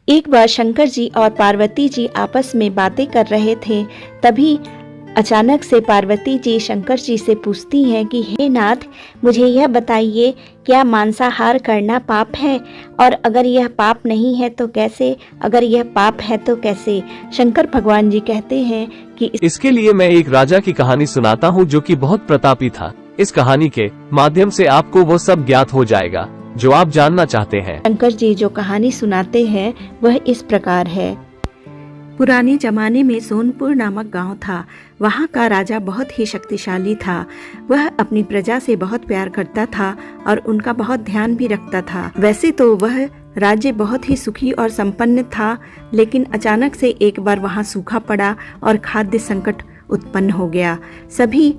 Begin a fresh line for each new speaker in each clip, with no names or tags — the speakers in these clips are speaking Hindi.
एक बार शंकर जी और पार्वती जी आपस में बातें कर रहे थे। तभी अचानक से पार्वती जी शंकर जी से पूछती हैं कि हे नाथ, मुझे यह बताइए, क्या मांसाहार करना पाप है? और अगर यह पाप नहीं है तो कैसे? अगर यह पाप है तो कैसे? शंकर भगवान जी कहते हैं कि
इसके लिए मैं एक राजा की कहानी सुनाता हूँ जो कि बहुत प्रतापी था। इस कहानी के माध्यम से आपको वो सब ज्ञात हो जाएगा जो आप जानना चाहते हैं।
शंकर जी जो कहानी सुनाते हैं वह इस प्रकार है। पुराने जमाने में सोनपुर नामक गांव था। वहां का राजा बहुत ही शक्तिशाली था। वह अपनी प्रजा से बहुत प्यार करता था और उनका बहुत ध्यान भी रखता था। वैसे तो वह राज्य बहुत ही सुखी और संपन्न था, लेकिन अचानक से एक बार वहां सूखा पड़ा और खाद्य संकट उत्पन्न हो गया। सभी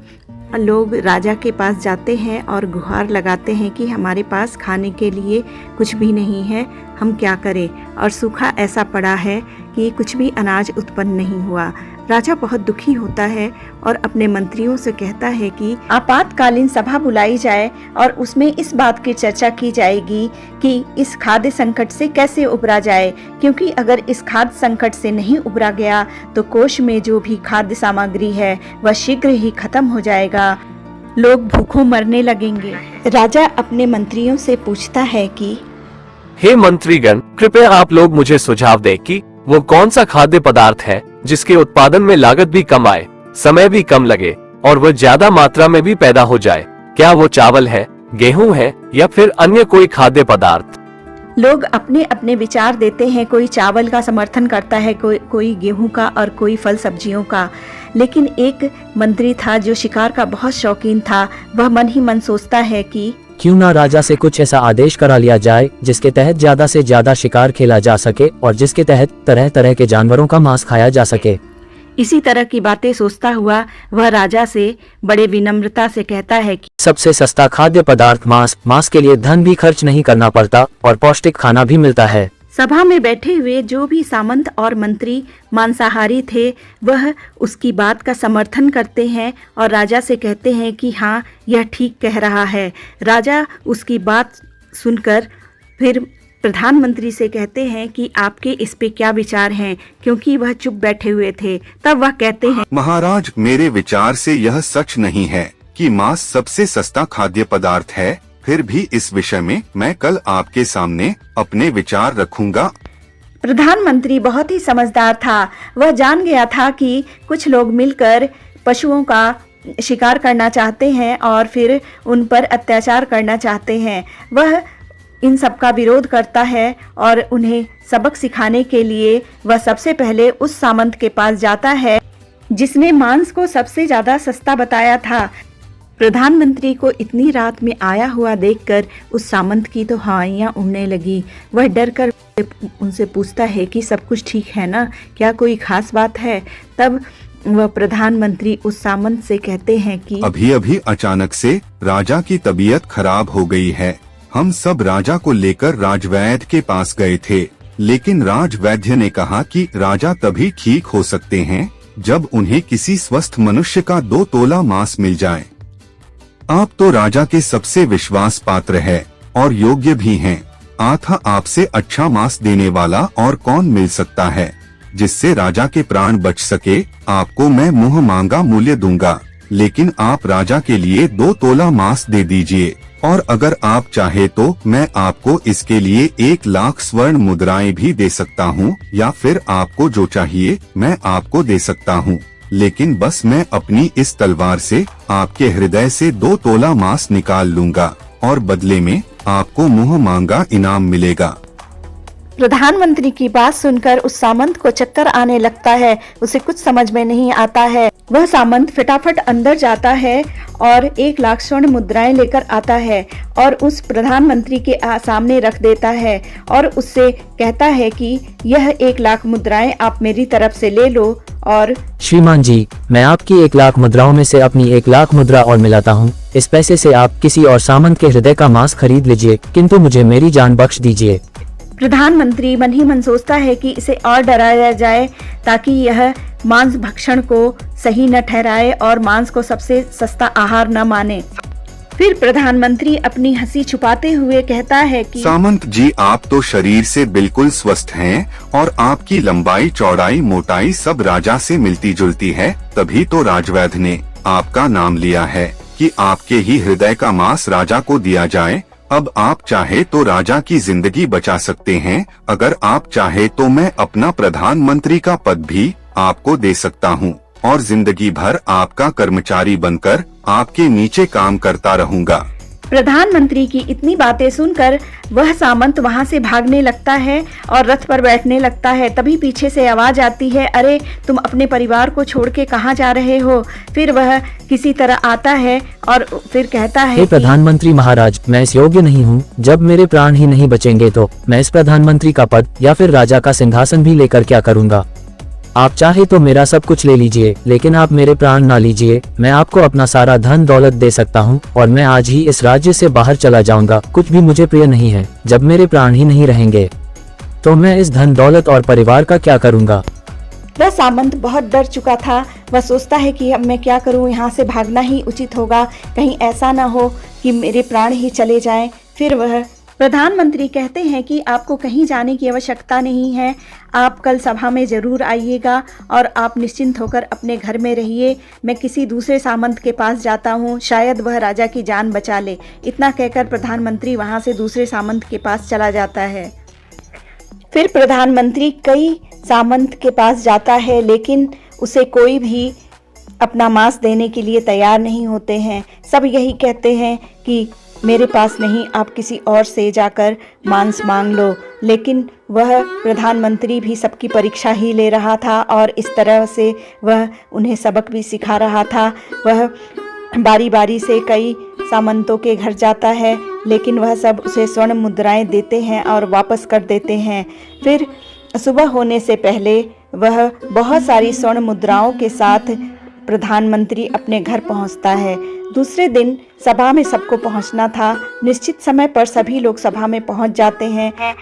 लोग राजा के पास जाते हैं और गुहार लगाते हैं कि हमारे पास खाने के लिए कुछ भी नहीं है, हम क्या करें। और सूखा ऐसा पड़ा है कि कुछ भी अनाज उत्पन्न नहीं हुआ। राजा बहुत दुखी होता है और अपने मंत्रियों से कहता है कि आपातकालीन सभा बुलाई जाए और उसमें इस बात की चर्चा की जाएगी कि इस खाद्य संकट से कैसे उबरा जाए, क्योंकि अगर इस खाद्य संकट से नहीं उबरा गया तो कोष में जो भी खाद्य सामग्री है वह शीघ्र ही खत्म हो जाएगा, लोग भूखों मरने लगेंगे। राजा अपने मंत्रियों से पूछता है कि
हे मंत्रीगण, कृपया आप लोग मुझे सुझाव दें कि वो कौन सा खाद्य पदार्थ है जिसके उत्पादन में लागत भी कम आए, समय भी कम लगे और वह ज्यादा मात्रा में भी पैदा हो जाए। क्या वो चावल है, गेहूं है या फिर अन्य कोई खाद्य पदार्थ?
लोग अपने अपने विचार देते हैं। कोई चावल का समर्थन करता है, कोई गेहूं का और कोई फल सब्जियों का। लेकिन एक मंत्री था जो शिकार का बहुत शौकीन था। वह मन ही मन सोचता है कि
क्यों ना राजा से कुछ ऐसा आदेश करा लिया जाए जिसके तहत ज्यादा से ज्यादा शिकार खेला जा सके और जिसके तहत तरह तरह के जानवरों का मांस खाया जा सके।
इसी तरह की बातें सोचता हुआ वह राजा से बड़े विनम्रता से कहता है कि
सबसे सस्ता खाद्य पदार्थ मांस के लिए धन भी खर्च नहीं करना पड़ता और पौष्टिक खाना भी मिलता है।
सभा में बैठे हुए जो भी सामंत और मंत्री मांसाहारी थे वह उसकी बात का समर्थन करते हैं और राजा से कहते हैं कि हाँ, यह ठीक कह रहा है। राजा उसकी बात सुनकर फिर प्रधानमंत्री से कहते हैं कि आपके इस पे क्या विचार हैं, क्योंकि वह चुप बैठे हुए थे। तब वह कहते हैं,
महाराज, मेरे विचार से यह सच नहीं है कि मांस सबसे सस्ता खाद्य पदार्थ है। फिर भी इस विषय में मैं कल आपके सामने अपने विचार रखूंगा।
प्रधानमंत्री बहुत ही समझदार था। वह जान गया था कि कुछ लोग मिलकर पशुओं का शिकार करना चाहते हैं और फिर उन पर अत्याचार करना चाहते हैं। वह इन सब का विरोध करता है और उन्हें सबक सिखाने के लिए वह सबसे पहले उस सामंत के पास जाता है जिसने मांस को सबसे ज्यादा सस्ता बताया था। प्रधानमंत्री को इतनी रात में आया हुआ देखकर उस सामंत की तो हवाइयां उड़ने लगी। वह डर कर उनसे पूछता है कि सब कुछ ठीक है ना, क्या कोई खास बात है? तब वह प्रधानमंत्री उस सामंत से कहते हैं कि
अभी अभी अचानक से राजा की तबीयत खराब हो गई है। हम सब राजा को लेकर राजवैद्य के पास गए थे, लेकिन राजवैद्य ने कहा कि राजा तभी ठीक हो सकते हैं जब उन्हें किसी स्वस्थ मनुष्य का 2 तोला मांस मिल जाए। आप तो राजा के सबसे विश्वास पात्र है और योग्य भी हैं। आपसे अच्छा मांस देने वाला और कौन मिल सकता है जिससे राजा के प्राण बच सके। आपको मैं मुंह मांगा मूल्य दूंगा, लेकिन आप राजा के लिए 2 तोला मांस दे दीजिए, और अगर आप चाहे तो मैं आपको इसके लिए 1 लाख स्वर्ण मुद्राएं भी दे सकता हूँ, या फिर आपको जो चाहिए मैं आपको दे सकता हूँ। लेकिन बस मैं अपनी इस तलवार से आपके हृदय से 2 तोला मांस निकाल लूंगा और बदले में आपको मुंह मांगा इनाम मिलेगा।
प्रधानमंत्री की बात सुनकर उस सामंत को चक्कर आने लगता है। उसे कुछ समझ में नहीं आता है। वह सामंत फटाफट अंदर जाता है और 1 लाख स्वर्ण मुद्राएं लेकर आता है और उस प्रधानमंत्री के सामने रख देता है और उससे कहता है कि यह 1 लाख मुद्राएं आप मेरी तरफ से ले लो। और
श्रीमान जी, मैं आपकी 1 लाख मुद्राओं में से अपनी 1 लाख मुद्रा और मिलाता हूँ। इस पैसे से आप किसी और सामंत के हृदय का मांस खरीद लीजिए, किंतु मुझे मेरी जान बख्श दीजिए।
प्रधानमंत्री मन ही मन सोचता है कि इसे और डराया जाए ताकि यह मांस भक्षण को सही न ठहराए और मांस को सबसे सस्ता आहार न माने। फिर प्रधानमंत्री अपनी हंसी छुपाते हुए कहता है कि
सामंत जी, आप तो शरीर से बिल्कुल स्वस्थ हैं और आपकी लंबाई, चौड़ाई, मोटाई सब राजा से मिलती जुलती है। तभी तो राजवैद्य ने आपका नाम लिया है कि आपके ही हृदय का मांस राजा को दिया जाए। अब आप चाहे तो राजा की जिंदगी बचा सकते हैं। अगर आप चाहे तो मैं अपना प्रधानमंत्री का पद भी आपको दे सकता हूँ और जिंदगी भर आपका कर्मचारी बनकर आपके नीचे काम करता रहूंगा।
प्रधानमंत्री की इतनी बातें सुनकर वह सामंत वहां से भागने लगता है और रथ पर बैठने लगता है। तभी पीछे से आवाज आती है, अरे तुम अपने परिवार को छोड़ के कहाँ जा रहे हो? फिर वह किसी तरह आता है और फिर कहता है
हे प्रधानमंत्री महाराज, मैं इस योग्य नहीं हूँ। जब मेरे प्राण ही नहीं बचेंगे तो मैं इस प्रधानमंत्री का पद या फिर राजा का सिंहासन भी लेकर क्या करूँगा? आप चाहे तो मेरा सब कुछ ले लीजिए, लेकिन आप मेरे प्राण ना लीजिए। मैं आपको अपना सारा धन दौलत दे सकता हूँ और मैं आज ही इस राज्य से बाहर चला जाऊंगा। कुछ भी मुझे प्रिय नहीं है। जब मेरे प्राण ही नहीं रहेंगे तो मैं इस धन दौलत और परिवार का क्या करूँगा?
वह सामंत बहुत डर चुका था। वह सोचता है कि अब मैं क्या करूं, यहाँ से भागना ही उचित होगा, कहीं ऐसा ना हो कि मेरे प्राण ही चले जाएं। फिर वह प्रधानमंत्री कहते हैं कि आपको कहीं जाने की आवश्यकता नहीं है, आप कल सभा में जरूर आइएगा और आप निश्चिंत होकर अपने घर में रहिए। मैं किसी दूसरे सामंत के पास जाता हूँ, शायद वह राजा की जान बचा ले। इतना कहकर प्रधानमंत्री वहाँ से दूसरे सामंत के पास चला जाता है। फिर प्रधानमंत्री कई सामंत के पास जाता है, लेकिन उसे कोई भी अपना मांस देने के लिए तैयार नहीं होते हैं। सब यही कहते हैं कि मेरे पास नहीं, आप किसी और से जाकर मांस मांग लो। लेकिन वह प्रधानमंत्री भी सबकी परीक्षा ही ले रहा था और इस तरह से वह उन्हें सबक भी सिखा रहा था। वह बारी बारी से कई सामंतों के घर जाता है, लेकिन वह सब उसे स्वर्ण मुद्राएं देते हैं और वापस कर देते हैं। फिर सुबह होने से पहले वह बहुत सारी स्वर्ण मुद्राओं के साथ प्रधानमंत्री अपने घर पहुंचता है। दूसरे दिन सभा में सबको पहुंचना था। निश्चित समय पर सभी लोग सभा में पहुंच जाते हैं,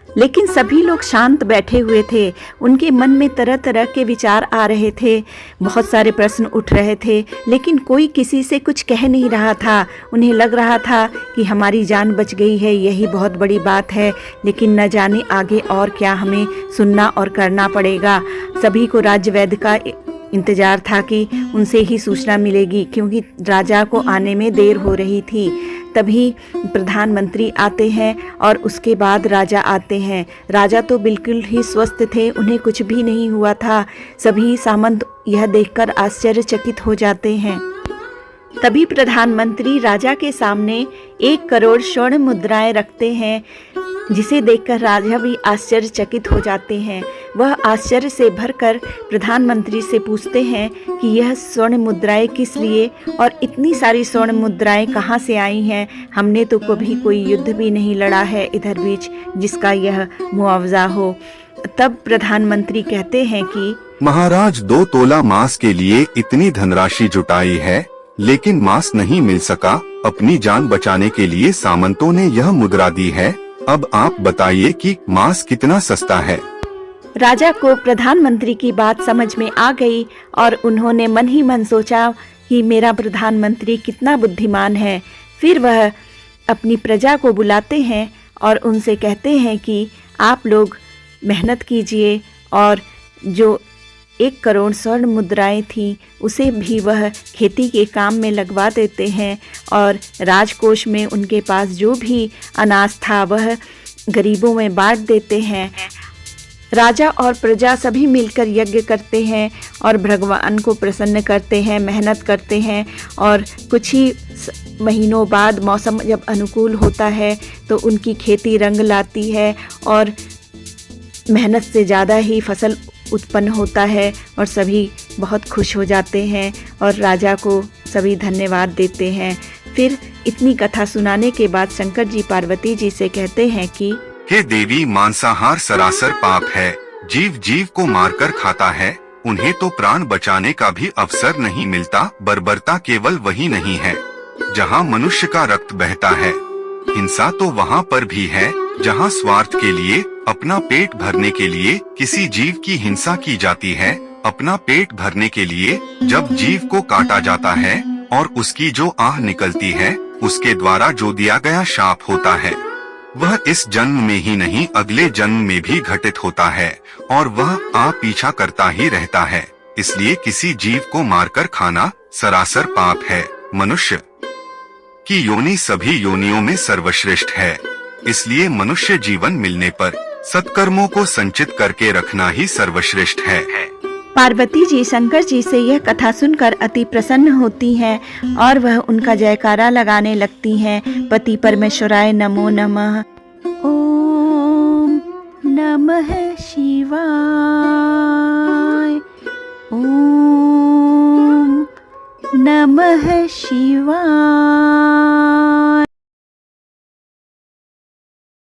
लेकिन सभी लोग शांत बैठे हुए थे। उनके मन में तरह तरह के विचार आ रहे थे, बहुत सारे प्रश्न उठ रहे थे, लेकिन कोई किसी से कुछ कह नहीं रहा था। उन्हें लग रहा था कि हमारी जान बच गई है, यही बहुत बड़ी बात है, लेकिन न जाने आगे और क्या हमें सुनना और करना पड़ेगा। सभी को राजवैद्य का इंतजार था कि उनसे ही सूचना मिलेगी, क्योंकि राजा को आने में देर हो रही थी। तभी प्रधानमंत्री आते हैं और उसके बाद राजा आते हैं। राजा तो बिल्कुल ही स्वस्थ थे, उन्हें कुछ भी नहीं हुआ था। सभी सामंत यह देखकर आश्चर्यचकित हो जाते हैं। तभी प्रधानमंत्री राजा के सामने 1 करोड़ स्वर्ण मुद्राएं रखते हैं, जिसे देखकर राजा भी आश्चर्यचकित हो जाते हैं। वह आश्चर्य से भरकर प्रधानमंत्री से पूछते हैं कि यह स्वर्ण मुद्राएं किस लिए और इतनी सारी स्वर्ण मुद्राएं कहाँ से आई हैं? हमने तो कभी कोई युद्ध भी नहीं लड़ा है इधर बीच जिसका यह मुआवजा हो। तब प्रधानमंत्री कहते हैं कि
महाराज, 2 तोला मांस के लिए इतनी धनराशि जुटाई है, लेकिन मांस नहीं मिल सका। अपनी जान बचाने के लिए सामंतों ने यह मुद्रा दी है। अब आप बताइए कि मांस कितना सस्ता है।
राजा को प्रधानमंत्री की बात समझ में आ गई और उन्होंने मन ही मन सोचा कि मेरा प्रधानमंत्री कितना बुद्धिमान है। फिर वह अपनी प्रजा को बुलाते हैं और उनसे कहते हैं कि आप लोग मेहनत कीजिए, और जो 1 करोड़ स्वर्ण मुद्राएं थीं उसे भी वह खेती के काम में लगवा देते हैं, और राजकोष में उनके पास जो भी अनाज था वह गरीबों में बांट देते हैं। राजा और प्रजा सभी मिलकर यज्ञ करते हैं और भगवान को प्रसन्न करते हैं, मेहनत करते हैं, और कुछ ही महीनों बाद मौसम जब अनुकूल होता है तो उनकी खेती रंग लाती है और मेहनत से ज़्यादा ही फसल उत्पन्न होता है और सभी बहुत खुश हो जाते हैं और राजा को सभी धन्यवाद देते हैं। फिर इतनी कथा सुनाने के बाद शंकर जी पार्वती जी से कहते हैं कि
हे देवी, मांसाहार सरासर पाप है। जीव जीव को मारकर खाता है, उन्हें तो प्राण बचाने का भी अवसर नहीं मिलता। बर्बरता केवल वही नहीं है जहाँ मनुष्य का रक्त बहता है, हिंसा तो वहाँ पर भी है जहाँ स्वार्थ के लिए, अपना पेट भरने के लिए किसी जीव की हिंसा की जाती है। अपना पेट भरने के लिए जब जीव को काटा जाता है और उसकी जो आह निकलती है, उसके द्वारा जो दिया गया शाप होता है वह इस जन्म में ही नहीं अगले जन्म में भी घटित होता है और वह आप पीछा करता ही रहता है। इसलिए किसी जीव को मारकर खाना सरासर पाप है। मनुष्य की योनि सभी योनियों में सर्वश्रेष्ठ है। इसलिए मनुष्य जीवन मिलने पर सत्कर्मों को संचित करके रखना ही सर्वश्रेष्ठ है।
पार्वती जी शंकर जी से यह कथा सुनकर अति प्रसन्न होती हैं और वह उनका जयकारा लगाने लगती हैं। पति परमेश्वराय नमो नमः। ओम नमः शिवाय। ओम नमः शिवाय।